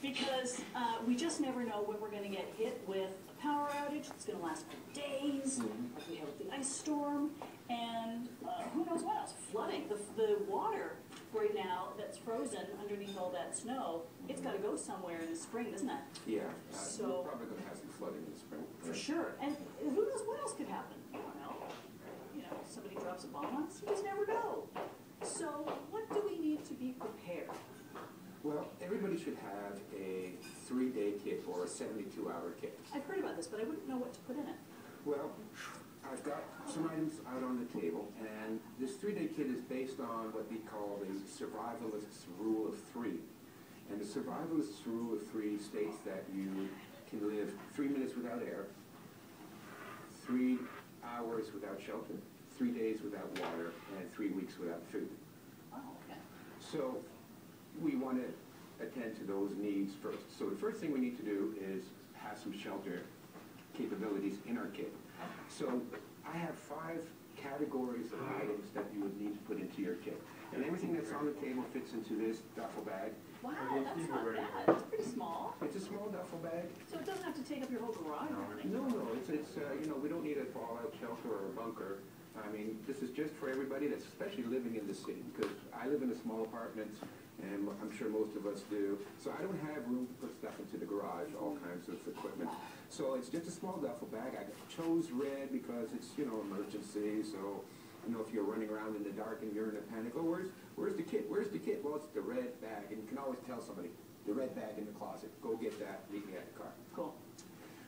Because we just never know when we're going to get hit with a power outage. It's going to last for days, like we have with the ice storm, and who knows what else? Flooding. The water right now that's frozen underneath all that snow, it's got to go somewhere in the spring, doesn't it? Yeah. So we're probably going to have some flooding in the spring. For sure. And who knows what else could happen? I don't know. You know, somebody drops a bomb on us. You just never know. So what do we need to be prepared? Well, everybody should have a 3-day kit or a 72-hour kit. I've heard about this, but I wouldn't know what to put in it. Well, I've got some items out on the table, and this 3-day kit is based on what we call the survivalist's rule of 3. And the survivalist's rule of 3 states that you can live 3 minutes without air, 3 hours without shelter, 3 days without water, and 3 weeks without food. Oh, okay. So we want to attend to those needs first. So the first thing we need to do is have some shelter capabilities in our kit. So I have 5 categories of items that you would need to put into your kit. And everything that's on the table fits into this duffel bag. Wow, that's not bad. It's pretty small. It's a small duffel bag. So it doesn't have to take up your whole garage or anything? No, it's you know, we don't need a fallout shelter or a bunker. I mean, this is just for everybody that's especially living in the city, because I live in a small apartment, and I'm sure most of us do. So I don't have room to put stuff into the garage, all kinds of equipment. So it's just a small duffel bag. I chose red because it's, you know, emergency. So, you know, if you're running around in the dark and you're in a panic, oh, where's the kit? Where's the kit? Well, it's the red bag, and you can always tell somebody, the red bag in the closet. Go get that. Meet me at the car. Cool.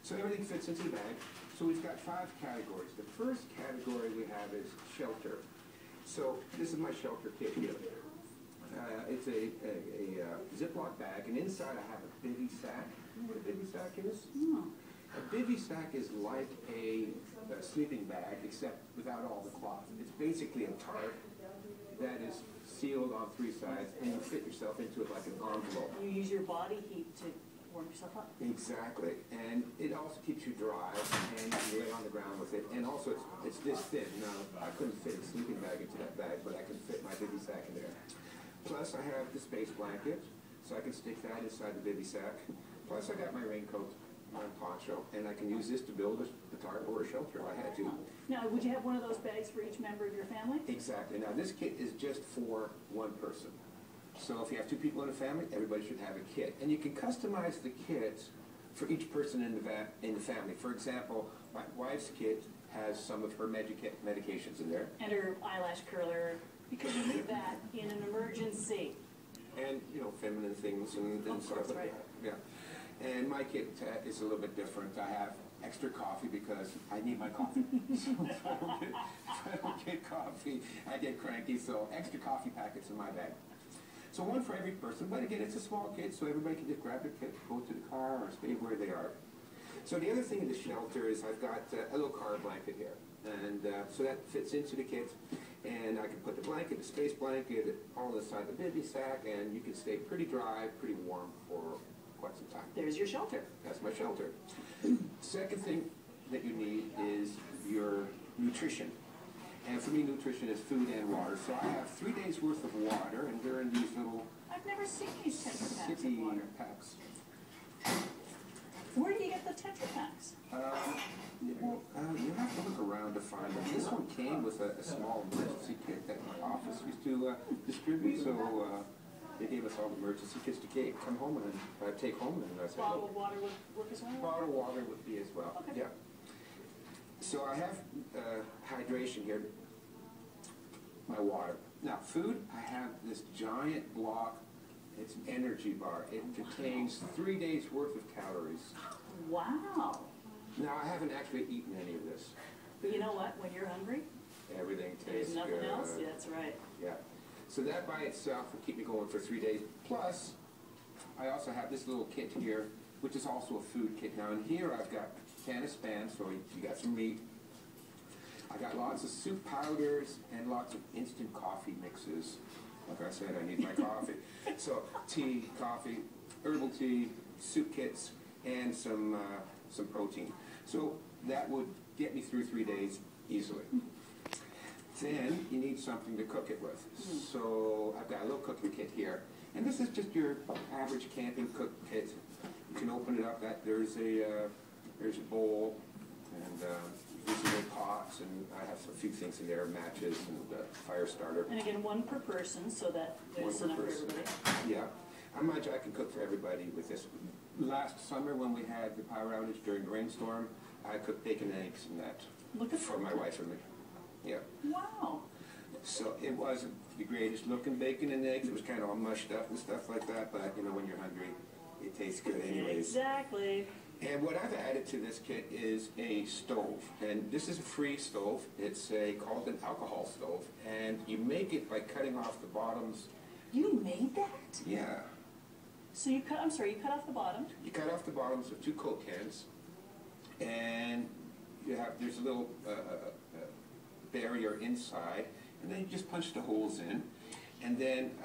So everything fits into the bag. So we've got 5 categories. The first category we have is shelter. So this is my shelter kit here. It's a Ziploc bag, and inside I have a bivy sack. You know what a bivy sack is? No. A bivy sack is like a sleeping bag, except without all the cloth. It's basically a tarp that is sealed on 3 sides, and you fit yourself into it like an envelope. You use your body heat to warm yourself up. Exactly, and it also keeps you dry, and you can lay on the ground with it. And also, it's this thin. Now, I couldn't fit a sleeping bag into that bag, but I can fit my bivy sack in there. Plus, I have the space blanket, so I can stick that inside the bivy sack. Plus, I got my raincoat, my poncho, and I can use this to build a tarp or a shelter if I had to. Now, would you have one of those bags for each member of your family? Exactly. Now, this kit is just for one person. So if you have 2 people in a family, everybody should have a kit. And you can customize the kit for each person in the family. For example, my wife's kit has some of her medications in there. And her eyelash curler, because you need that in an emergency. And, you know, feminine things and stuff like that. Yeah. And my kit is a little bit different. I have extra coffee because I need my coffee. So if I don't get coffee, I get cranky. So extra coffee packets in my bag. So one for every person, but again, it's a small kit, so everybody can just grab their kit, go to the car, or stay where they are. So the other thing in the shelter is I've got a little car blanket here, and so that fits into the kit, and I can put the blanket, the space blanket, all inside the bivy sack, and you can stay pretty dry, pretty warm for quite some time. There's your shelter. That's my shelter. Second thing that you need is your nutrition. And for me, nutrition is food and water. So I have 3 days worth of water, and they're in these little I've never seen these Tetra Packs of sippy water. packs. Where do you get the Tetra Packs? You have to look around to find them. This one came with a small emergency kit that my office used to distribute. So they gave us all the emergency kits to come home and take home. And I said, Bottle of water would work as well? Bottle of water would be as well. Okay. Yeah. So I have hydration here. My water. Now, food, I have this giant block. It's an energy bar. It contains 3 days worth of calories. Wow. Now, I haven't actually eaten any of this. But you know what? When you're hungry, everything there's tastes nothing good. else. Yeah, that's right. Yeah. So that by itself will keep me going for 3 days. Plus, I also have this little kit here, which is also a food kit. Now, in here, I've got a can of Spam, so you got some meat. I got lots of soup powders and lots of instant coffee mixes. Like I said, I need my coffee. So tea, coffee, herbal tea, soup kits, and some protein. So that would get me through 3 days easily. Then you need something to cook it with. So I've got a little cooking kit here. And this is just your average camping cook kit. You can open it up. There's a bowl, and usually pots, and I have a few things in there, matches and fire starter. And again, one per person, so that there's enough for everybody. Yeah. I imagine I can cook for everybody with this. Last summer when we had the power outage during the rainstorm, I cooked bacon and eggs and that for my wife and me. Yeah. Wow. So it wasn't the greatest looking bacon and eggs. It was kind of all mushed up and stuff like that, but you know, when you're hungry, it tastes good anyways. Exactly. And what I've added to this kit is a stove. And this is a free stove. It's called an alcohol stove. And you make it by cutting off the bottoms. You made that? Yeah. So you cut, I'm sorry, you cut off the bottom? You cut off the bottoms of 2 Coke cans. And there's a little barrier inside. And then you just punch the holes in. And then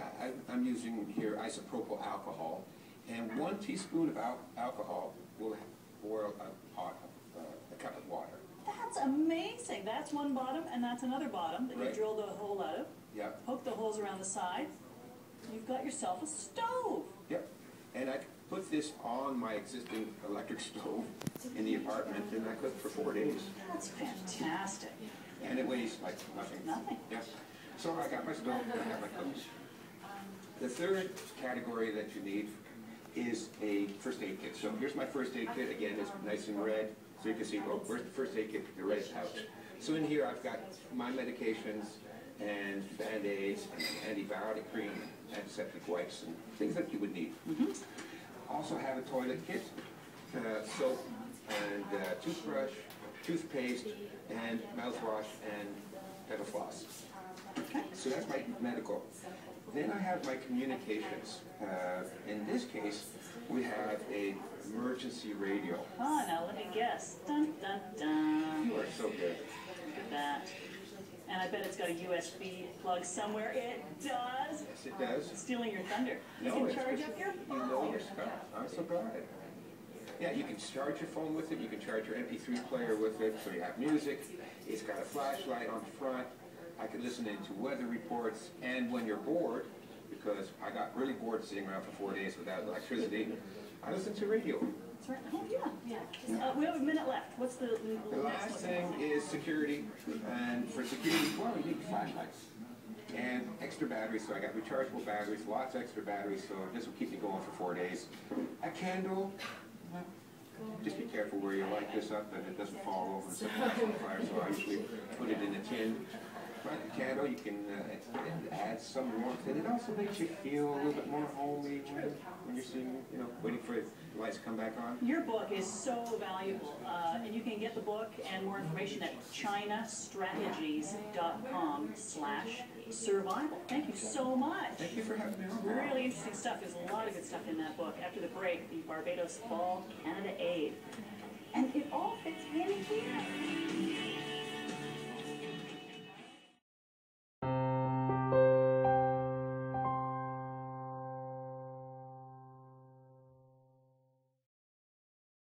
I'm using here isopropyl alcohol. And 1 teaspoon of alcohol will boil a cup of water. That's amazing. That's one bottom, and that's another bottom that you drilled a hole out of. Yep. Poke the holes around the side. You've got yourself a stove. Yep. And I put this on my existing electric stove in the apartment, and I cooked for 4 days. That's fantastic. And it weighs like nothing. Nothing. Yes. So I got my stove, and I have my cooks. The third category that you need is a first aid kit. So here's my first aid kit. Again, it's nice and red. So you can see, oh, where's the first aid kit? The red pouch. So in here I've got my medications and Band-Aids and antibiotic cream, antiseptic wipes, and things that you would need. Also have a toilet kit, soap and toothbrush, toothpaste, and mouthwash and dental floss. So that's my medical. Then I have my communications. In this case, we have a emergency radio. Oh, now let me guess. Dun, dun, dun. You are so good. Look at that. And I bet it's got a USB plug somewhere. It does. Yes, it does. Stealing your thunder. You No, can it's charge just- up your You know phone. your stuff. I'm so glad. Yeah, you can charge your phone with it. You can charge your MP3 player with it, so you have music. It's got a flashlight on the front. I can listen into weather reports, and when you're bored, because I got really bored sitting around for 4 days without electricity, I listen to radio. That's right. Oh, yeah. We have a minute left. What's the The last next thing one? is security, and for security, well, you need flashlights and extra batteries. So I got rechargeable batteries, lots of extra batteries, so this will keep me going for 4 days. A candle, just be careful where you light this up that it doesn't fall over and set it on fire, so I usually put it in a tin. But the candle, you can add some warmth, and it also makes you feel a little bit more homey when you're sitting, you know, waiting for the lights to come back on. Your book is so valuable, and you can get the book and more information at chinastrategies.com/survival. Thank you so much. Thank you for having me on. Really interesting stuff. There's a lot of good stuff in that book. After the break, the Barbados Fall Canada Aid. And it all fits in here.